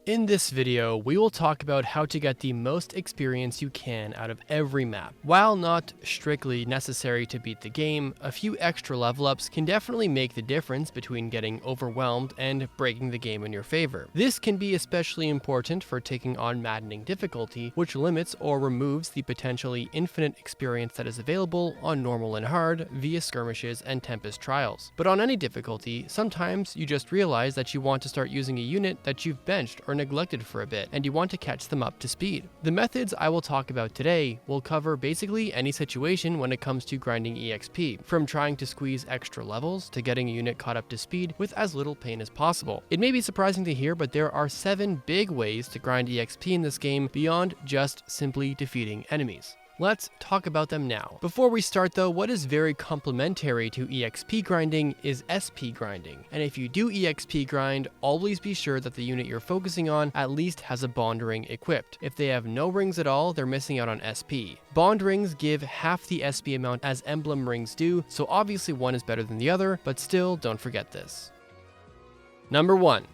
In this video, we will talk about how to get the most experience you can out of every map. While not strictly necessary to beat the game, a few extra level ups can definitely make the difference between getting overwhelmed and breaking the game in your favor. This can be especially important for taking on Maddening difficulty, which limits or removes the potentially infinite experience that is available on normal and hard via skirmishes and tempest trials. But on any difficulty, sometimes you just realize that you want to start using a unit that you've benched or neglected for a bit, and you want to catch them up to speed. The methods I will talk about today will cover basically any situation when it comes to grinding EXP, from trying to squeeze extra levels to getting a unit caught up to speed with as little pain as possible. It may be surprising to hear, but there are 7 big ways to grind EXP in this game beyond just simply defeating enemies. Let's talk about them now. Before we start though, what is very complementary to EXP grinding is SP grinding. And if you do EXP grind, always be sure that the unit you're focusing on at least has a bond ring equipped. If they have no rings at all, they're missing out on SP. Bond rings give half the SP amount as emblem rings do, so obviously one is better than the other, but still don't forget this. Number 1.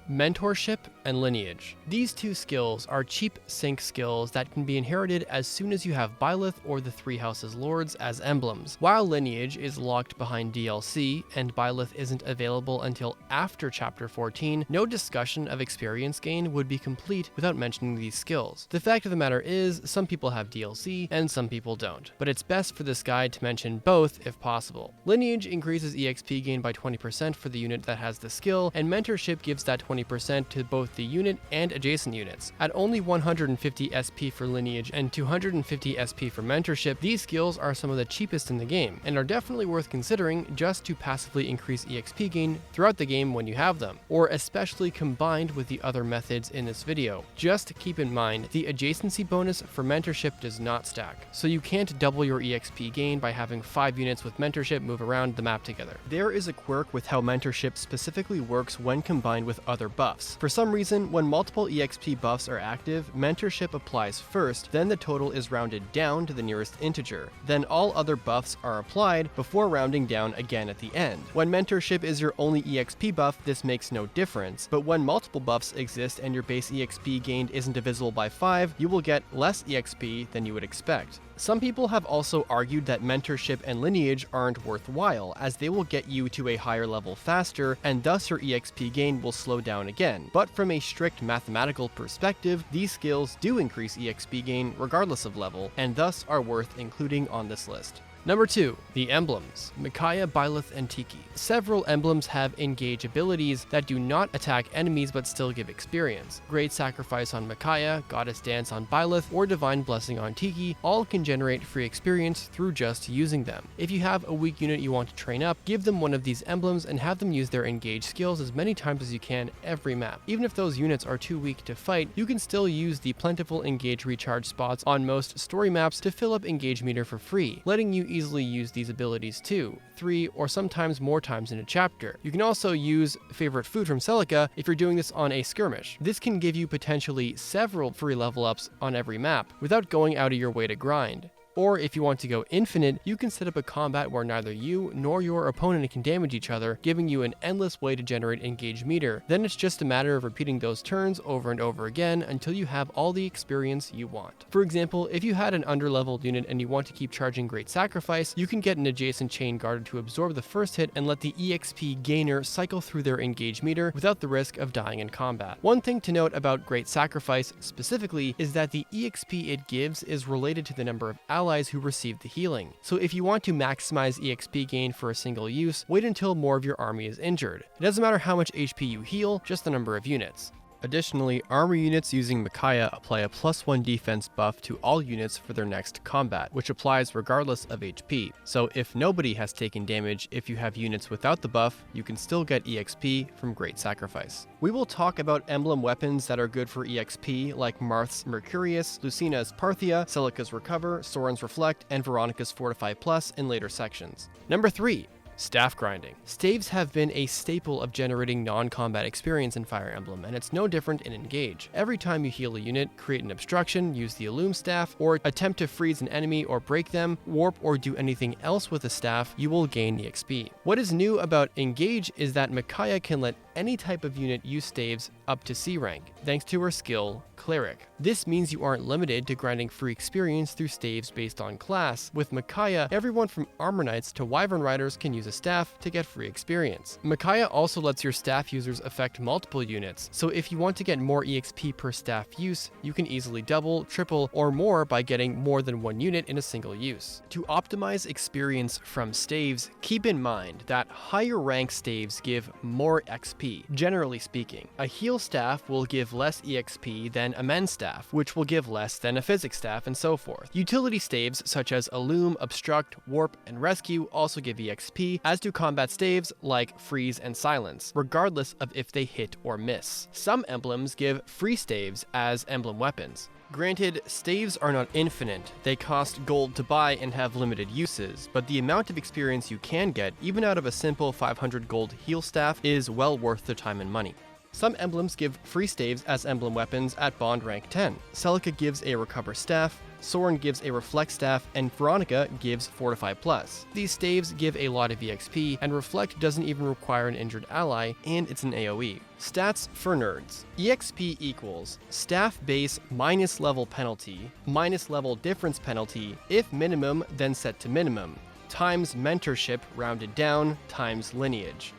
Mentorship and Lineage. These two skills are cheap sync skills that can be inherited as soon as you have Byleth or the Three Houses Lords as emblems. While Lineage is locked behind DLC and Byleth isn't available until after Chapter 14, no discussion of experience gain would be complete without mentioning these skills. The fact of the matter is, some people have DLC and some people don't, but it's best for this guide to mention both if possible. Lineage increases EXP gain by 20% for the unit that has the skill, and Mentorship gives that 20% to both the unit and adjacent units. At only 150 SP for Lineage and 250 SP for Mentorship, these skills are some of the cheapest in the game, and are definitely worth considering just to passively increase EXP gain throughout the game when you have them, or especially combined with the other methods in this video. Just keep in mind, the adjacency bonus for Mentorship does not stack, so you can't double your EXP gain by having 5 units with Mentorship move around the map together. There is a quirk with how Mentorship specifically works when combined with other buffs. For some reason, when multiple EXP buffs are active, Mentorship applies first, then the total is rounded down to the nearest integer. Then all other buffs are applied before rounding down again at the end. When Mentorship is your only EXP buff, this makes no difference, but when multiple buffs exist and your base EXP gained isn't divisible by 5, you will get less EXP than you would expect. Some people have also argued that Mentorship and Lineage aren't worthwhile, as they will get you to a higher level faster, and thus your EXP gain will slow down again. But from a strict mathematical perspective, these skills do increase EXP gain regardless of level, and thus are worth including on this list. Number 2. The Emblems. Micaiah, Byleth, and Tiki. Several emblems have engage abilities that do not attack enemies but still give experience. Great Sacrifice on Micaiah, Goddess Dance on Byleth, or Divine Blessing on Tiki all can generate free experience through just using them. If you have a weak unit you want to train up, give them one of these emblems and have them use their engage skills as many times as you can every map. Even if those units are too weak to fight, you can still use the plentiful engage recharge spots on most story maps to fill up engage meter for free, letting you easily use these abilities 2, 3, or sometimes more times in a chapter. You can also use Favorite Food from Celica if you're doing this on a skirmish. This can give you potentially several free level ups on every map without going out of your way to grind. Or if you want to go infinite, you can set up a combat where neither you nor your opponent can damage each other, giving you an endless way to generate engage meter. Then it's just a matter of repeating those turns over and over again until you have all the experience you want. For example, if you had an underleveled unit and you want to keep charging Great Sacrifice, you can get an adjacent chain guard to absorb the first hit and let the EXP gainer cycle through their engage meter without the risk of dying in combat. One thing to note about Great Sacrifice specifically is that the EXP it gives is related to the number of allies who receive the healing. So if you want to maximize EXP gain for a single use, wait until more of your army is injured. It doesn't matter how much HP you heal, just the number of units. Additionally, armor units using Micaiah apply a +1 defense buff to all units for their next combat, which applies regardless of HP. So if nobody has taken damage, if you have units without the buff, you can still get EXP from Great Sacrifice. We will talk about emblem weapons that are good for EXP, like Marth's Mercurius, Lucina's Parthia, Celica's Recover, Soren's Reflect, and Veronica's Fortify Plus in later sections. Number 3. Staff grinding. Staves have been a staple of generating non-combat experience in Fire Emblem, and it's no different in Engage. Every time you heal a unit, create an obstruction, use the Illum staff, or attempt to freeze an enemy or break them, warp, or do anything else with a staff, you will gain EXP. What is new about Engage is that Micaiah can let any type of unit use staves up to C rank, thanks to her skill, Cleric. This means you aren't limited to grinding free experience through staves based on class. With Micaiah, everyone from Armor Knights to Wyvern Riders can use a staff to get free experience. Micaiah also lets your staff users affect multiple units, so if you want to get more EXP per staff use, you can easily double, triple, or more by getting more than one unit in a single use. To optimize experience from staves, keep in mind that higher rank staves give more XP. Generally speaking, a heal staff will give less EXP than a mend staff, which will give less than a physics staff, and so forth. Utility staves such as Illum, Obstruct, Warp, and Rescue also give EXP, as do combat staves like Freeze and Silence, regardless of if they hit or miss. Some emblems give free staves as emblem weapons. Granted, staves are not infinite, they cost gold to buy and have limited uses, but the amount of experience you can get, even out of a simple 500 gold heal staff, is well worth the time and money. Some emblems give free staves as emblem weapons at bond rank 10. Celica gives a recover staff, Soren gives a reflect staff, and Veronica gives Fortify Plus. These staves give a lot of EXP, and Reflect doesn't even require an injured ally, and it's an AoE. Stats for nerds. EXP equals staff base minus level penalty, minus level difference penalty, if minimum then set to minimum, times mentorship rounded down, times lineage.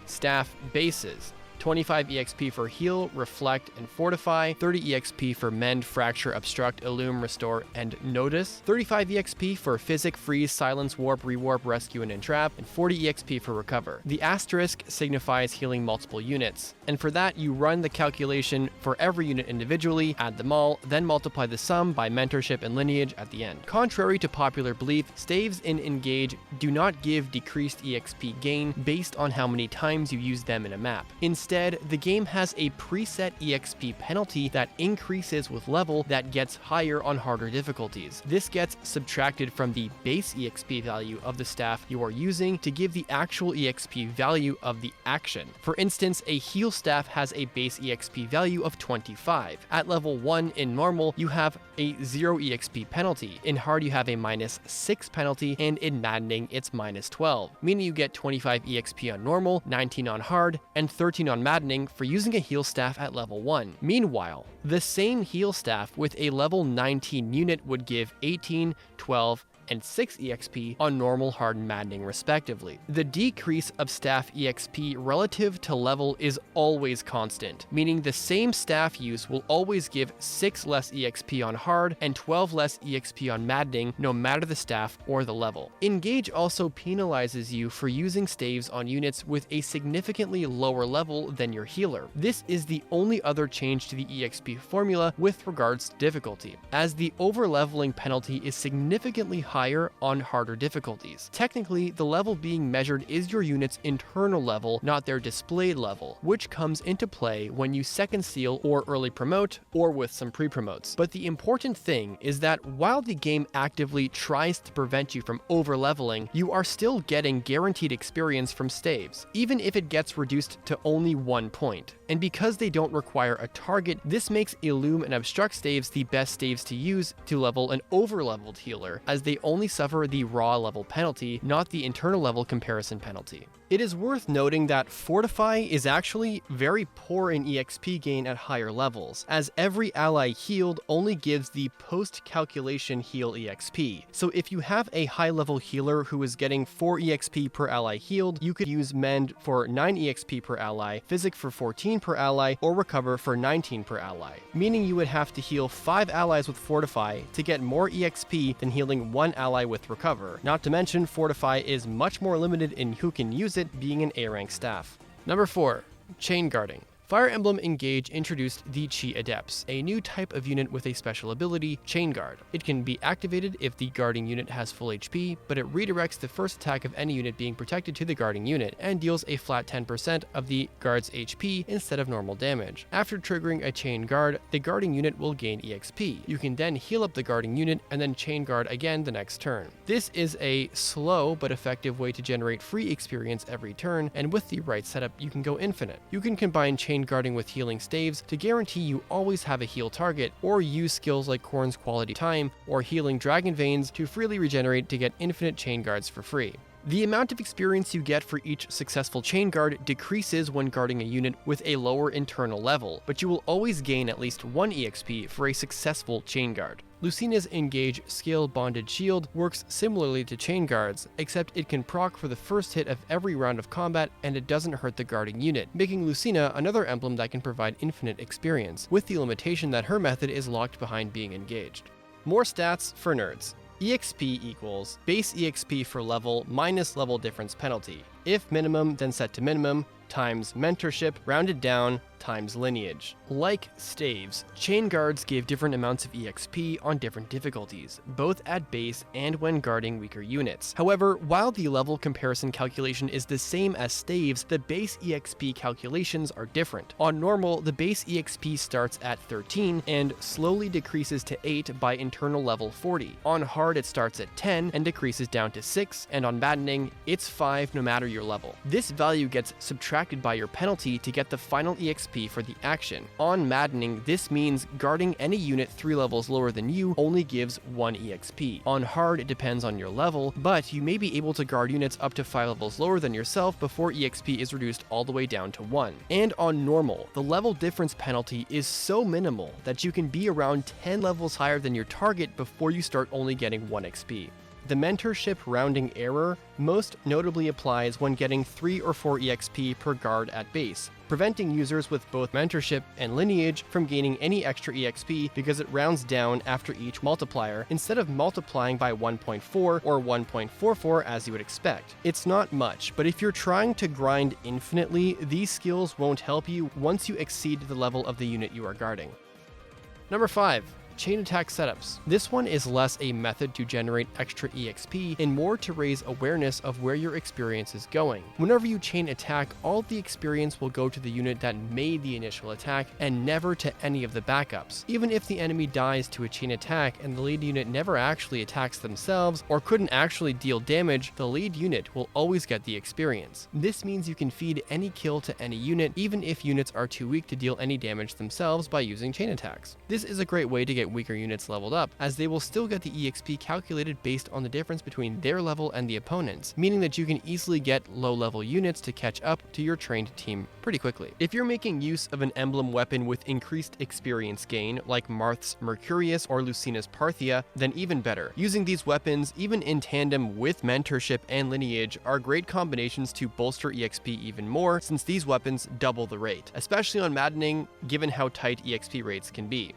Staff bases. 25 EXP for Heal, Reflect, and Fortify, 30 EXP for Mend, Fracture, Obstruct, Illum, Restore, and Notice, 35 EXP for Physic, Freeze, Silence, Warp, Rewarp, Rescue, and Entrap, and 40 EXP for Recover. The asterisk signifies healing multiple units, and for that you run the calculation for every unit individually, add them all, then multiply the sum by Mentorship and Lineage at the end. Contrary to popular belief, staves in Engage do not give decreased EXP gain based on how many times you use them in a map. Instead, the game has a preset EXP penalty that increases with level that gets higher on harder difficulties. This gets subtracted from the base EXP value of the staff you are using to give the actual EXP value of the action. For instance, a heal staff has a base EXP value of 25. At level 1 in normal, you have a 0 EXP penalty. In hard, you have a -6 penalty, and in maddening, it's -12, meaning you get 25 EXP on normal, 19 on hard, and 13 on maddening for using a heal staff at level 1. Meanwhile, the same heal staff with a level 19 unit would give 18, 12, and 6 EXP on normal, hard, and maddening respectively. The decrease of staff EXP relative to level is always constant, meaning the same staff use will always give 6 less EXP on hard and 12 less EXP on maddening, no matter the staff or the level. Engage also penalizes you for using staves on units with a significantly lower level than your healer. This is the only other change to the EXP formula with regards to difficulty, as the over-leveling penalty is significantly higher on harder difficulties. Technically, the level being measured is your unit's internal level, not their displayed level, which comes into play when you second seal or early promote, or with some pre-promotes. But the important thing is that while the game actively tries to prevent you from over-leveling, you are still getting guaranteed experience from staves, even if it gets reduced to only 1 point. And because they don't require a target, this makes Illum and Obstruct staves the best staves to use to level an over-leveled healer, as they only suffer the raw level penalty, not the internal level comparison penalty. It is worth noting that Fortify is actually very poor in EXP gain at higher levels, as every ally healed only gives the post-calculation heal EXP. So if you have a high-level healer who is getting 4 EXP per ally healed, you could use Mend for 9 EXP per ally, Physic for 14 per ally, or Recover for 19 per ally, meaning you would have to heal 5 allies with Fortify to get more EXP than healing 1 ally with Recover. Not to mention, Fortify is much more limited in who can use it, being an A-rank staff. Number 4. Chain guarding. Fire Emblem Engage introduced the Chi Adepts, a new type of unit with a special ability, Chain Guard. It can be activated if the guarding unit has full HP, but it redirects the first attack of any unit being protected to the guarding unit, and deals a flat 10% of the guard's HP instead of normal damage. After triggering a Chain Guard, the guarding unit will gain EXP. You can then heal up the guarding unit and then Chain Guard again the next turn. This is a slow but effective way to generate free experience every turn, and with the right setup, you can go infinite. You can combine Chain Guarding with healing staves to guarantee you always have a heal target, or use skills like Korn's Quality Time or Healing Dragon Veins to freely regenerate to get infinite Chain Guards for free. The amount of experience you get for each successful Chain Guard decreases when guarding a unit with a lower internal level, but you will always gain at least 1 EXP for a successful Chain Guard. Lucina's Engage Scale Bonded Shield works similarly to Chain Guards, except it can proc for the first hit of every round of combat and it doesn't hurt the guarding unit, making Lucina another emblem that can provide infinite experience, with the limitation that her method is locked behind being engaged. More stats for nerds. EXP equals base EXP for level minus level difference penalty. If minimum, then set to minimum, times mentorship, rounded down, times lineage. Like staves, Chain Guards give different amounts of EXP on different difficulties, both at base and when guarding weaker units. However, while the level comparison calculation is the same as staves, the base EXP calculations are different. On normal, the base EXP starts at 13 and slowly decreases to 8 by internal level 40. On hard, it starts at 10 and decreases down to 6, and on Maddening, it's 5 no matter your level. This value gets subtracted by your penalty to get the final EXP for the action. On Maddening, this means guarding any unit 3 levels lower than you only gives 1 EXP. On hard, it depends on your level, but you may be able to guard units up to 5 levels lower than yourself before EXP is reduced all the way down to 1. And on normal, the level difference penalty is so minimal that you can be around 10 levels higher than your target before you start only getting 1 XP. The mentorship rounding error most notably applies when getting 3 or 4 EXP per guard at base, preventing users with both mentorship and lineage from gaining any extra EXP because it rounds down after each multiplier instead of multiplying by 1.4 or 1.44 as you would expect. It's not much, but if you're trying to grind infinitely, these skills won't help you once you exceed the level of the unit you are guarding. Number 5. Chain attack setups. This one is less a method to generate extra EXP and more to raise awareness of where your experience is going. Whenever you chain attack, all the experience will go to the unit that made the initial attack and never to any of the backups. Even if the enemy dies to a chain attack and the lead unit never actually attacks themselves or couldn't actually deal damage, the lead unit will always get the experience. This means you can feed any kill to any unit, even if units are too weak to deal any damage themselves by using chain attacks. This is a great way to get weaker units leveled up, as they will still get the EXP calculated based on the difference between their level and the opponent's, meaning that you can easily get low-level units to catch up to your trained team pretty quickly. If you're making use of an emblem weapon with increased experience gain, like Marth's Mercurius or Lucina's Parthia, then even better. Using these weapons, even in tandem with mentorship and lineage, are great combinations to bolster EXP even more, since these weapons double the rate, especially on Maddening, given how tight EXP rates can be.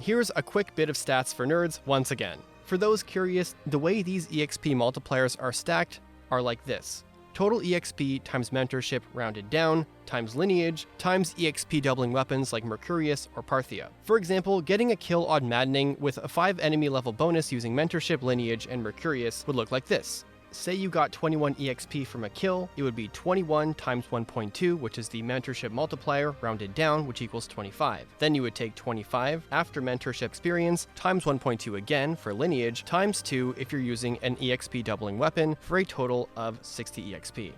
Here's a quick bit of stats for nerds once again. For those curious, the way these EXP multipliers are stacked are like this. Total EXP times mentorship rounded down, times lineage, times EXP doubling weapons like Mercurius or Parthia. For example, getting a kill on Maddening with a 5 enemy level bonus using mentorship, lineage, and Mercurius would look like this. Say you got 21 EXP from a kill, it would be 21 times 1.2, which is the mentorship multiplier, rounded down, which equals 25. Then you would take 25 after mentorship experience, times 1.2 again for lineage, times 2 if you're using an EXP doubling weapon, for a total of 60 EXP.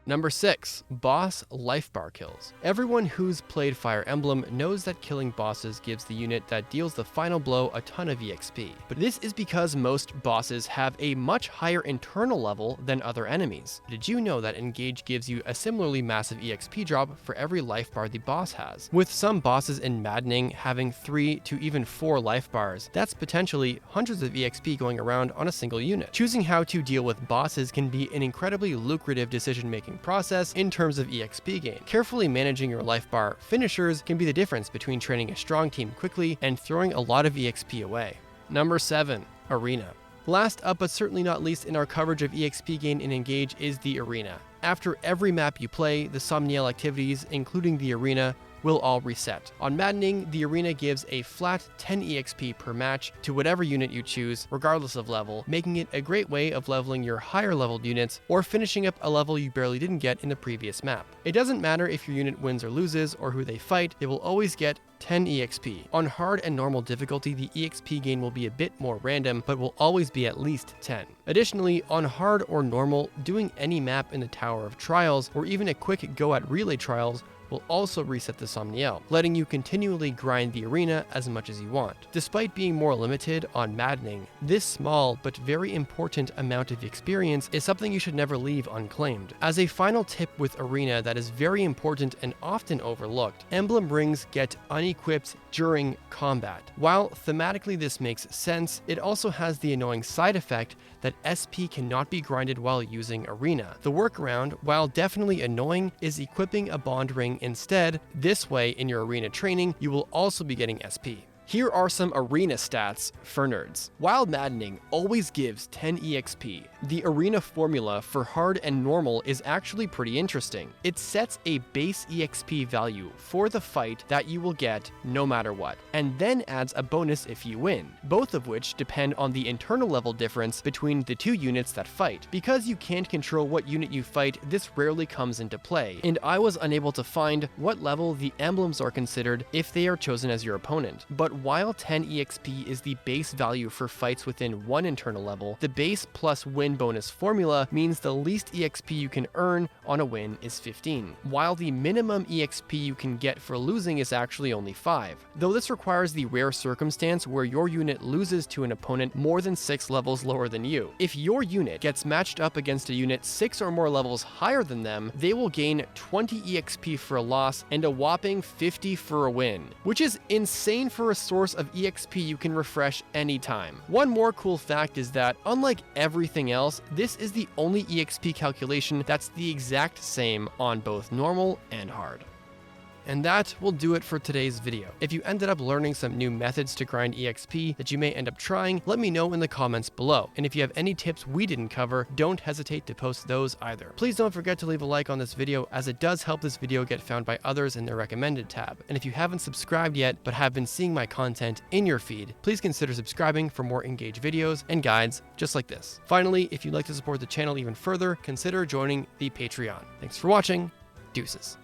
Number 6. Boss life bar kills. Everyone who's played Fire Emblem knows that killing bosses gives the unit that deals the final blow a ton of EXP, but this is because most bosses have a much higher internal level than other enemies. Did you know that Engage gives you a similarly massive EXP drop for every life bar the boss has? With some bosses in Maddening having 3 to even 4 life bars, that's potentially hundreds of EXP going around on a single unit. Choosing how to deal with bosses can be an incredibly lucrative decision-making process in terms of EXP gain. Carefully managing your life bar finishers can be the difference between training a strong team quickly and throwing a lot of EXP away. Number 7. Arena. Last up, but certainly not least in our coverage of EXP gain in Engage, is the Arena. After every map you play, the Somniel activities, including the arena, will all reset. On Maddening, the arena gives a flat 10 EXP per match to whatever unit you choose, regardless of level, making it a great way of leveling your higher leveled units or finishing up a level you barely didn't get in the previous map. It doesn't matter if your unit wins or loses or who they fight, they will always get 10 EXP. On hard and normal difficulty, the EXP gain will be a bit more random, but will always be at least 10. Additionally, on hard or normal, doing any map in the Tower of Trials, or even a quick go at relay trials, will also reset the Somniel, letting you continually grind the arena as much as you want. Despite being more limited on Maddening, this small but very important amount of experience is something you should never leave unclaimed. As a final tip with arena that is very important and often overlooked, emblem rings get unequipped during combat. While thematically this makes sense, it also has the annoying side effect that SP cannot be grinded while using arena. The workaround, while definitely annoying, is equipping a bond ring instead. This way, in your arena training, you will also be getting SP. Here are some arena stats for nerds. While Maddening always gives 10 EXP, the arena formula for hard and normal is actually pretty interesting. It sets a base EXP value for the fight that you will get no matter what, and then adds a bonus if you win, both of which depend on the internal level difference between the two units that fight. Because you can't control what unit you fight, this rarely comes into play, and I was unable to find what level the emblems are considered if they are chosen as your opponent. But while 10 EXP is the base value for fights within one internal level, the base plus win bonus formula means the least EXP you can earn on a win is 15, while the minimum EXP you can get for losing is actually only 5, though this requires the rare circumstance where your unit loses to an opponent more than 6 levels lower than you. If your unit gets matched up against a unit 6 or more levels higher than them, they will gain 20 EXP for a loss and a whopping 50 for a win, which is insane for a source of EXP you can refresh anytime. One more cool fact is that, unlike everything else, this is the only EXP calculation that's the exact same on both normal and hard. And that will do it for today's video. If you ended up learning some new methods to grind EXP that you may end up trying, let me know in the comments below. And if you have any tips we didn't cover, don't hesitate to post those either. Please don't forget to leave a like on this video, as it does help this video get found by others in their recommended tab. And if you haven't subscribed yet, but have been seeing my content in your feed, please consider subscribing for more engaged videos and guides just like this. Finally, if you'd like to support the channel even further, consider joining the Patreon. Thanks for watching. Deuces.